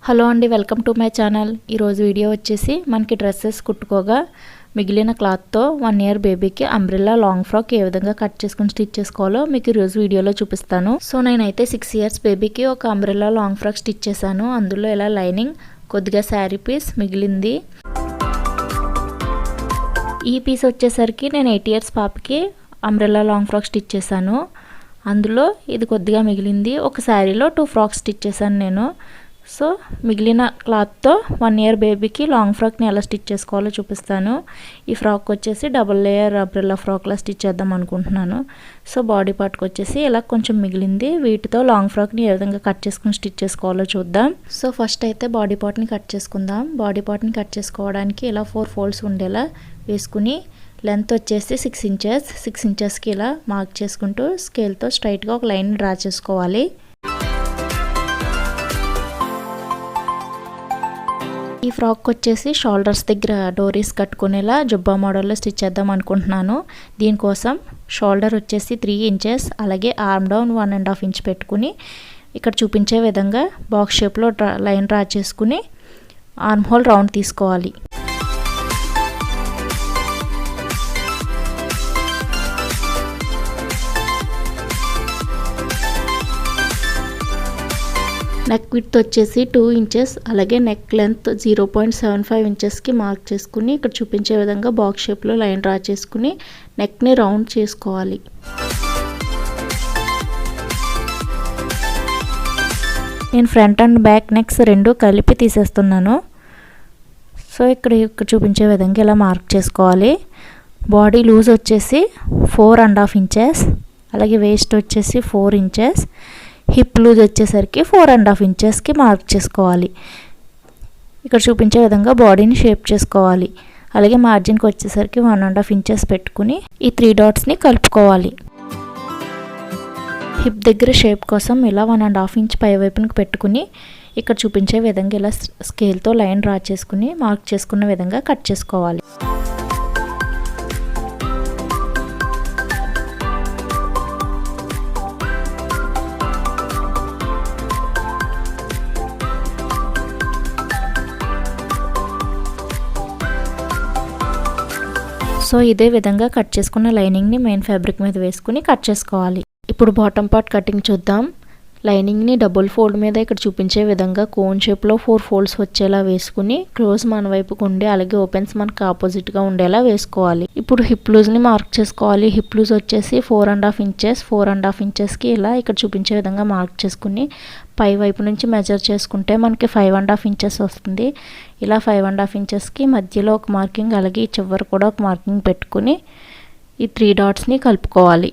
Hello అండి, welcome to my channel. ఈరోజు video వచ్చేసి మనకి డ్రెస్సెస్ కుట్టుకోగా మిగిలిన క్లాత్తో 1 year బేబీకి అంబ్రెల్లా లాంగ్ ఫ్రాక్ ఏ విధంగా కట్ చేసుకుని స్టిచ్ చేసుకోవాలో మీకు ఈరోజు వీడియోలో చూపిస్తాను. సో నేనైతే 6 years బేబీకి ఒక అంబ్రెల్లా లాంగ్ ఫ్రాక్ స్టిచ్ చేశాను. అందులో ఇలా లైనింగ్, కొద్దిగా శారీ పీస్ మిగిలింది. ఈ పీస్ వచ్చేసరికి నేను 8 years పాపకి అంబ్రెల్లా లాంగ్ ఫ్రాక్ స్టిచ్ చేశాను. అందులో ఇది కొద్దిగా మిగిలింది. ఒక శారీలో 2 ఫ్రాక్స్ స్టిచ్ చేశాను నేను. సో మిగిలిన క్లాత్తో 1 year బేబీకి లాంగ్ ఫ్రాక్ని ఎలా స్టిచ్ చేసుకోవాలో చూపిస్తాను. ఈ ఫ్రాక్ వచ్చేసి డబుల్ లేయర్ అంబ్రెల్లా ఫ్రాక్లా స్టిచ్ చేద్దాం అనుకుంటున్నాను. సో బాడీ పార్ట్కి వచ్చేసి ఇలా కొంచెం మిగిలింది. వీటితో లాంగ్ ఫ్రాక్ని ఏ విధంగా కట్ చేసుకుని స్టిచ్ చేసుకోవాలో చూద్దాం. సో ఫస్ట్ అయితే బాడీ పార్ట్ని కట్ చేసుకుందాం. బాడీ పార్ట్ని కట్ చేసుకోవడానికి ఇలా 4 folds ఉండేలా వేసుకుని లెంత్ వచ్చేసి 6 inches. 6 inchesకి ఇలా మార్క్ చేసుకుంటూ స్కేల్తో స్ట్రైట్గా ఒక లైన్ డ్రా చేసుకోవాలి. ఈ ఫ్రాక్ వచ్చేసి షోల్డర్స్ దగ్గర డోరీస్ కట్టుకునేలా జుబ్బా మోడల్లో స్టిచ్ చేద్దాం అనుకుంటున్నాను. దీనికోసం షోల్డర్ వచ్చేసి 3 inches, అలాగే ఆర్మ్ డౌన్ 1.5 inch పెట్టుకుని ఇక్కడ చూపించే విధంగా బాక్స్ షేప్లో లైన్ డ్రా చేసుకుని ఆర్మ్ హోల్ రౌండ్ తీసుకోవాలి. నెక్ విడ్త్ వచ్చేసి 2 inches, అలాగే నెక్ లెంత్ 0.75 inchesకి మార్క్ చేసుకుని ఇక్కడ చూపించే విధంగా బాక్స్ షేప్లో లైన్ డ్రా చేసుకుని నెక్ని రౌండ్ చేసుకోవాలి. నేను ఫ్రంట్ అండ్ బ్యాక్ నెక్స్ రెండు కలిపి తీసేస్తున్నాను. సో ఇక్కడ చూపించే విధంగా ఇలా మార్క్ చేసుకోవాలి. బాడీ లూజ్ వచ్చేసి 4.5 inches, అలాగే వేస్ట్ వచ్చేసి 4 inches, హిప్ లూజ్ వచ్చేసరికి 4.5 inchesకి మార్క్ చేసుకోవాలి. ఇక్కడ చూపించే విధంగా బాడీని షేప్ చేసుకోవాలి. అలాగే మార్జిన్కి వచ్చేసరికి 1.5 inches పెట్టుకుని ఈ 3 dotsని కలుపుకోవాలి. హిప్ దగ్గర షేప్ కోసం ఇలా 1.5 inch పై వైపునికి పెట్టుకుని ఇక్కడ చూపించే విధంగా ఇలా స్కేల్తో లైన్ డ్రా చేసుకుని మార్క్ చేసుకున్న విధంగా కట్ చేసుకోవాలి. సో ఇదే విధంగా కట్ చేసుకున్న లైనింగ్ని మెయిన్ ఫ్యాబ్రిక్ మీద వేసుకుని కట్ చేసుకోవాలి. ఇప్పుడు బాటమ్ పార్ట్ కటింగ్ చూద్దాం. లైనింగ్ని డబుల్ ఫోల్డ్ మీద ఇక్కడ చూపించే విధంగా కోన్ షేప్లో 4 folds వచ్చేలా వేసుకుని క్లోజ్ మన వైపుకు ఉండి అలాగే ఓపెన్స్ మనకు ఆపోజిట్గా ఉండేలా వేసుకోవాలి. ఇప్పుడు హిప్ లూజ్ని మార్క్ చేసుకోవాలి. హిప్ లూజ్ వచ్చేసి 4.5 inches. 4.5 inchesకి ఇలా ఇక్కడ చూపించే విధంగా మార్క్ చేసుకుని పై వైపు నుంచి మెజర్ చేసుకుంటే మనకి 5.5 inches వస్తుంది. ఇలా 5.5 inchesకి మధ్యలో ఒక మార్కింగ్, అలాగే ఈ చివరి కూడా ఒక మార్కింగ్ పెట్టుకుని ఈ 3 dotsని కలుపుకోవాలి.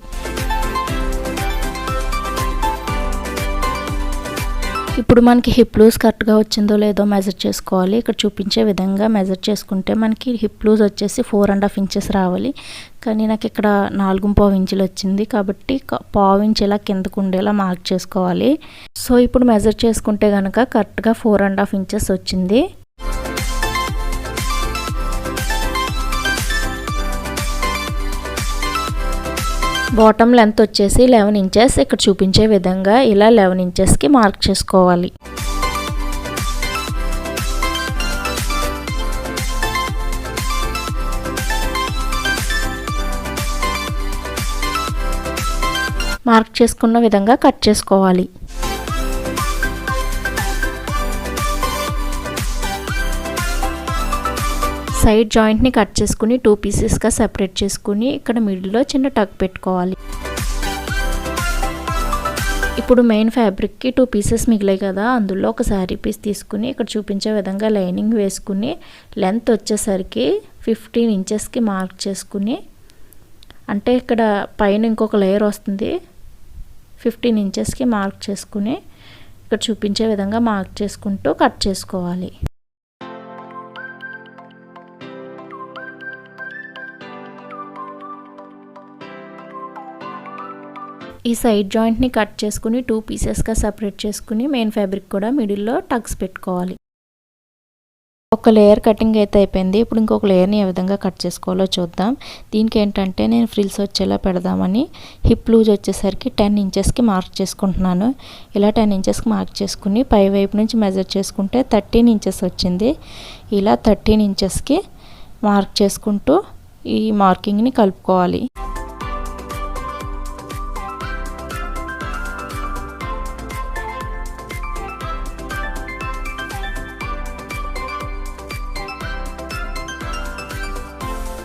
ఇప్పుడు మనకి హిప్ లూజ్ కరెక్ట్గా వచ్చిందో లేదో మెజర్ చేసుకోవాలి. ఇక్కడ చూపించే విధంగా మెజర్ చేసుకుంటే మనకి హిప్ లూజ్ వచ్చేసి 4.5 inches రావాలి. కానీ నాకు ఇక్కడ 4.5 inches వచ్చింది కాబట్టి 1/2 inch ఇలా కిందకు ఉండేలా మార్క్ చేసుకోవాలి. సో ఇప్పుడు మెజర్ చేసుకుంటే కనుక కరెక్ట్గా 4.5 inches వచ్చింది. బాటమ్ లెంత్ వచ్చేసి 11 inches. ఇక్కడ చూపించే విధంగా ఇలా 11 inchesకి మార్క్ చేసుకోవాలి. మార్క్ చేసుకున్న విధంగా కట్ చేసుకోవాలి. సైడ్ జాయింట్ని కట్ చేసుకుని 2 pieces సెపరేట్ చేసుకుని ఇక్కడ మిడిల్లో చిన్న టక్ పెట్టుకోవాలి. ఇప్పుడు మెయిన్ ఫ్యాబ్రిక్కి 2 pieces మిగిలాయి కదా, అందులో ఒక శారీ పీస్ తీసుకుని ఇక్కడ చూపించే విధంగా లైనింగ్ వేసుకుని లెంత్ వచ్చేసరికి 15 inchesకి మార్క్ చేసుకుని, అంటే ఇక్కడ పైన ఇంకొక లేయర్ వస్తుంది, 15 inchesకి మార్క్ చేసుకుని ఇక్కడ చూపించే విధంగా మార్క్ చేసుకుంటూ కట్ చేసుకోవాలి. ఈ సైడ్ జాయింట్ని కట్ చేసుకుని 2 pieces సెపరేట్ చేసుకుని మెయిన్ ఫ్యాబ్రిక్ కూడా మిడిల్లో టక్స్ పెట్టుకోవాలి. ఒక ఒక లేయర్ కటింగ్ అయితే అయిపోయింది. ఇప్పుడు ఇంకొక లేయర్ని ఏ విధంగా కట్ చేసుకోవాలో చూద్దాం. దీనికి ఏంటంటే నేను ఫ్రిల్స్ వచ్చేలా పెడదామని హిప్ లూజ్ వచ్చేసరికి 10 ఇంచెస్కి మార్క్ చేసుకుంటున్నాను. ఇలా 10 ఇంచెస్కి మార్క్ చేసుకుని పై వైపు నుంచి మెజర్ చేసుకుంటే 13 ఇంచెస్ వచ్చింది. ఇలా 13 ఇంచెస్కి మార్క్ చేసుకుంటూ ఈ మార్కింగ్ని కలుపుకోవాలి.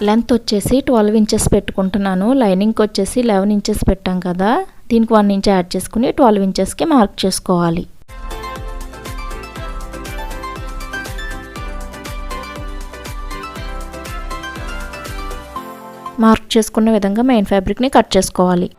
లెంత్ వచ్చేసి 12 ఇంచెస్ పెట్టుకుంటున్నాను. లైనింగ్కి వచ్చేసి 11 ఇంచెస్ పెట్టాం కదా, దీనికి 1 ఇంచ్ యాడ్ చేసుకుని 12 ఇంచెస్కి మార్క్ చేసుకోవాలి. మార్క్ చేసుకున్న విధంగా మెయిన్ ఫ్యాబ్రిక్ని కట్ చేసుకోవాలి.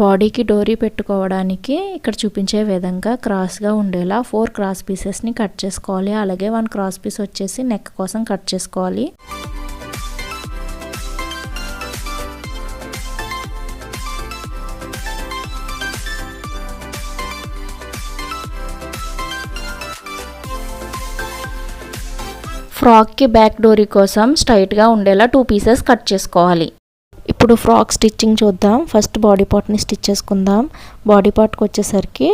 బాడీకి డోరీ పెట్టుకోవడానికి ఇక్కడ చూపించే విధంగా క్రాస్గా ఉండేలా 4 క్రాస్ పీసెస్ని కట్ చేసుకోవాలి. అలాగే 1 క్రాస్ పీస్ వచ్చేసి నెక్ కోసం కట్ చేసుకోవాలి. ఫ్రాక్కి బ్యాక్ డోరీ కోసం స్ట్రైట్గా ఉండేలా 2 పీసెస్ కట్ చేసుకోవాలి. ఇప్పుడు ఫ్రాక్ స్టిచ్చింగ్ చూద్దాం. ఫస్ట్ బాడీ పార్ట్ని స్టిచ్ చేసుకుందాం. బాడీ పార్ట్కి వచ్చేసరికి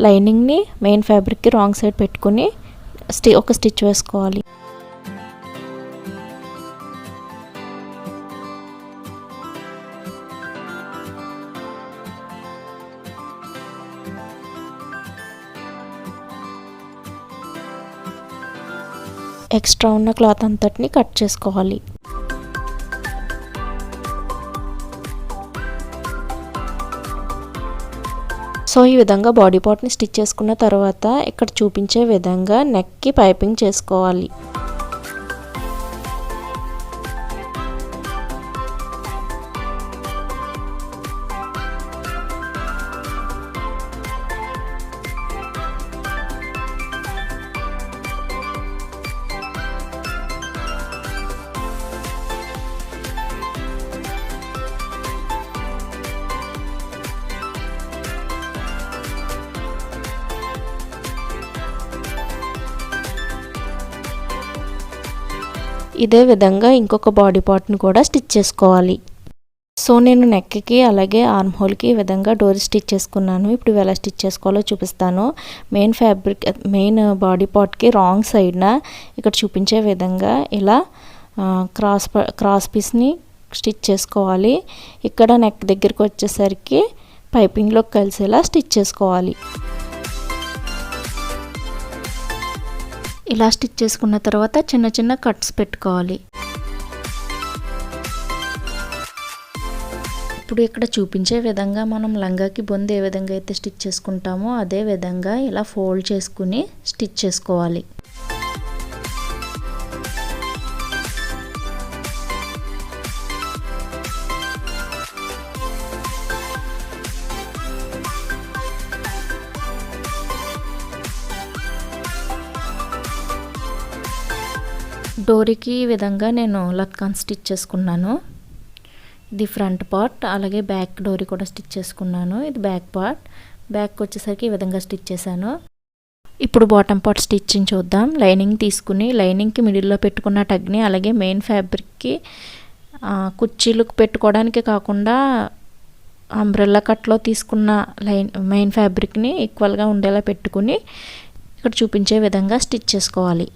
లైనింగ్ని మెయిన్ ఫ్యాబ్రిక్కి రాంగ్ సైడ్ పెట్టుకుని ఒక స్టిచ్ వేసుకోవాలి. ఎక్స్ట్రా ఉన్న క్లాత్ అంతటిని కట్ చేసుకోవాలి. సో ఈ విధంగా బాడీ పార్ట్ని స్టిచ్ చేసుకున్న తర్వాత ఇక్కడ చూపించే విధంగా నెక్కి పైపింగ్ చేసుకోవాలి. ఇదే విధంగా ఇంకొక బాడీ పార్ట్ని కూడా స్టిచ్ చేసుకోవాలి. సో నేను నెక్కి అలాగే ఆర్మ్ హోల్కి ఈ విధంగా డోరీ స్టిచ్ చేసుకున్నాను. ఇప్పుడు ఎలా స్టిచ్ చేసుకోవాలో చూపిస్తాను. మెయిన్ బాడీ పార్ట్కి రాంగ్ సైడ్న ఇక్కడ చూపించే విధంగా ఇలా క్రాస్ పీస్ని స్టిచ్ చేసుకోవాలి. ఇక్కడ నెక్ దగ్గరికి వచ్చేసరికి పైపింగ్లోకి కలిసేలా స్టిచ్ చేసుకోవాలి. ఇలా స్టిచ్ చేసుకున్న తర్వాత చిన్న చిన్న కట్స్ పెట్టుకోవాలి. ఇప్పుడు ఇక్కడ చూపించే విధంగా మనం లంగాకి బొందు ఏ విధంగా అయితే స్టిచ్ చేసుకుంటామో అదే విధంగా ఇలా ఫోల్డ్ చేసుకుని స్టిచ్ చేసుకోవాలి. డోరీకి ఈ విధంగా నేను లత్కాన్ స్టిచ్ చేసుకున్నాను. ఇది ఫ్రంట్ పార్ట్. అలాగే బ్యాక్ డోరీ కూడా స్టిచ్ చేసుకున్నాను. ఇది బ్యాక్ పార్ట్. బ్యాక్ వచ్చేసరికి ఈ విధంగా స్టిచ్ చేశాను. ఇప్పుడు బాటమ్ పార్ట్ స్టిచ్చింగ్ చూద్దాం. లైనింగ్ తీసుకుని లైనింగ్కి మిడిల్లో పెట్టుకున్న టగ్ని అలాగే మెయిన్ ఫ్యాబ్రిక్కి కుర్చీలకు పెట్టుకోవడానికి కాకుండా అంబ్రెల్లా కట్లో తీసుకున్న మెయిన్ ఫ్యాబ్రిక్ని ఈక్వల్గా ఉండేలా పెట్టుకుని ఇక్కడ చూపించే విధంగా స్టిచ్ చేసుకోవాలి.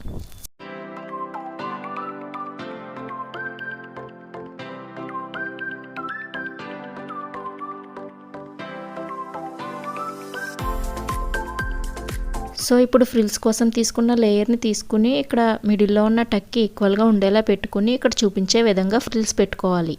సో ఇప్పుడు ఫ్రిల్స్ కోసం తీసుకున్న లేయర్ని తీసుకుని ఇక్కడ మిడిల్లో ఉన్న టక్కి ఈక్వల్గా ఉండేలా పెట్టుకుని ఇక్కడ చూపించే విధంగా ఫ్రిల్స్ పెట్టుకోవాలి.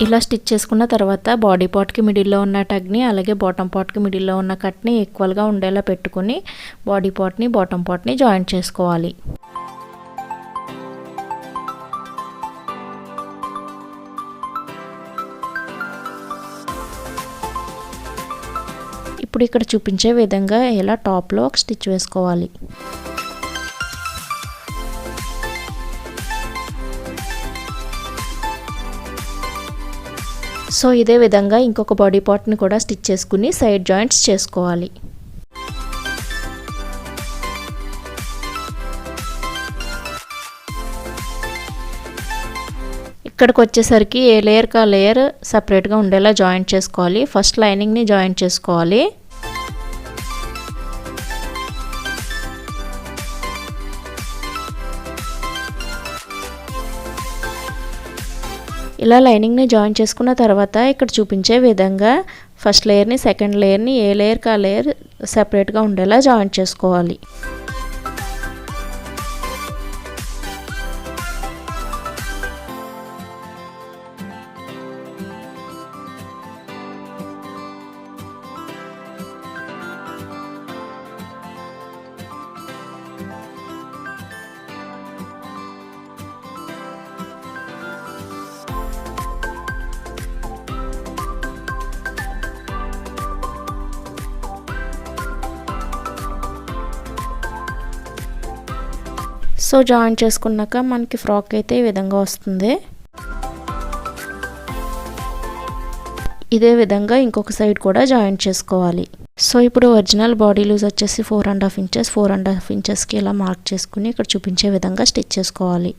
ఇలా స్టిచ్ చేసుకున్న తర్వాత బాడీ పార్ట్కి మిడిల్లో ఉన్న టగ్ని అలాగే బాటమ్ పార్ట్కి మిడిల్లో ఉన్న కట్ని ఈక్వల్గా ఉండేలా పెట్టుకుని బాడీ పార్ట్ని బాటమ్ పార్ట్ని జాయింట్ చేసుకోవాలి. ఇప్పుడు ఇక్కడ చూపించే విధంగా ఇలా టాప్లో ఒక స్టిచ్ వేసుకోవాలి. సో ఇదే విధంగా ఇంకొక బాడీ పార్ట్ని కూడా స్టిచ్ చేసుకుని సైడ్ జాయింట్స్ చేసుకోవాలి. ఇక్కడికి వచ్చేసరికి ఏ లేయర్కి ఆ లేయర్ సపరేట్గా ఉండేలా జాయింట్ చేసుకోవాలి. ఫస్ట్ లైనింగ్ని జాయింట్ చేసుకోవాలి. ఇలా లైనింగ్ని జాయిన్ చేసుకున్న తర్వాత ఇక్కడ చూపించే విధంగా ఫస్ట్ లేయర్ని సెకండ్ లేయర్ని ఏ లేయర్కి ఆ లేయర్ సెపరేట్గా ఉండేలా జాయిన్ చేసుకోవాలి. సో జాయిన్ చేసుకున్నాక మనకి ఫ్రాక్ అయితే ఈ విధంగా వస్తుంది. ఇదే విధంగా ఇంకొక సైడ్ కూడా జాయిన్ చేసుకోవాలి. సో ఇప్పుడు ఒరిజినల్ బాడీ లూజ్ వచ్చేసి 4.5 ఇంచెస్ 4.5 ఇంచెస్కి ఇలా మార్క్ చేసుకుని ఇక్కడ చూపించే విధంగా స్టిచ్ చేసుకోవాలి.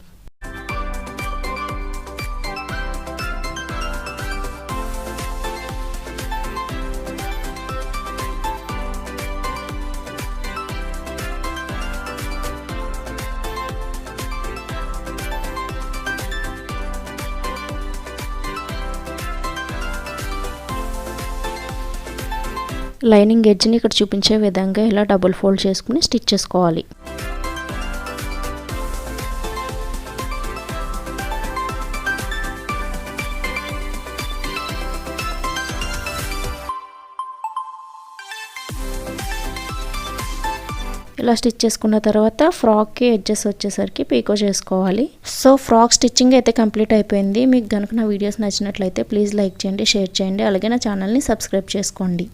లైనింగ్ ఎడ్జ్ని ఇక్కడ చూపించే విధంగా ఇలా డబుల్ ఫోల్డ్ చేసుకుని స్టిచ్ చేసుకోవాలి. ఇలా స్టిచ్ చేసుకున్న తర్వాత ఫ్రాక్కి ఎడ్జెస్ వచ్చేసరికి పీకో చేసుకోవాలి. సో ఫ్రాక్ స్టిచ్చింగ్ అయితే కంప్లీట్ అయిపోయింది. మీకు కనుక నా వీడియోస్ నచ్చినట్లయితే ప్లీజ్ లైక్ చేయండి, షేర్ చేయండి, అలాగే నా ఛానల్ని సబ్స్క్రైబ్ చేసుకోండి.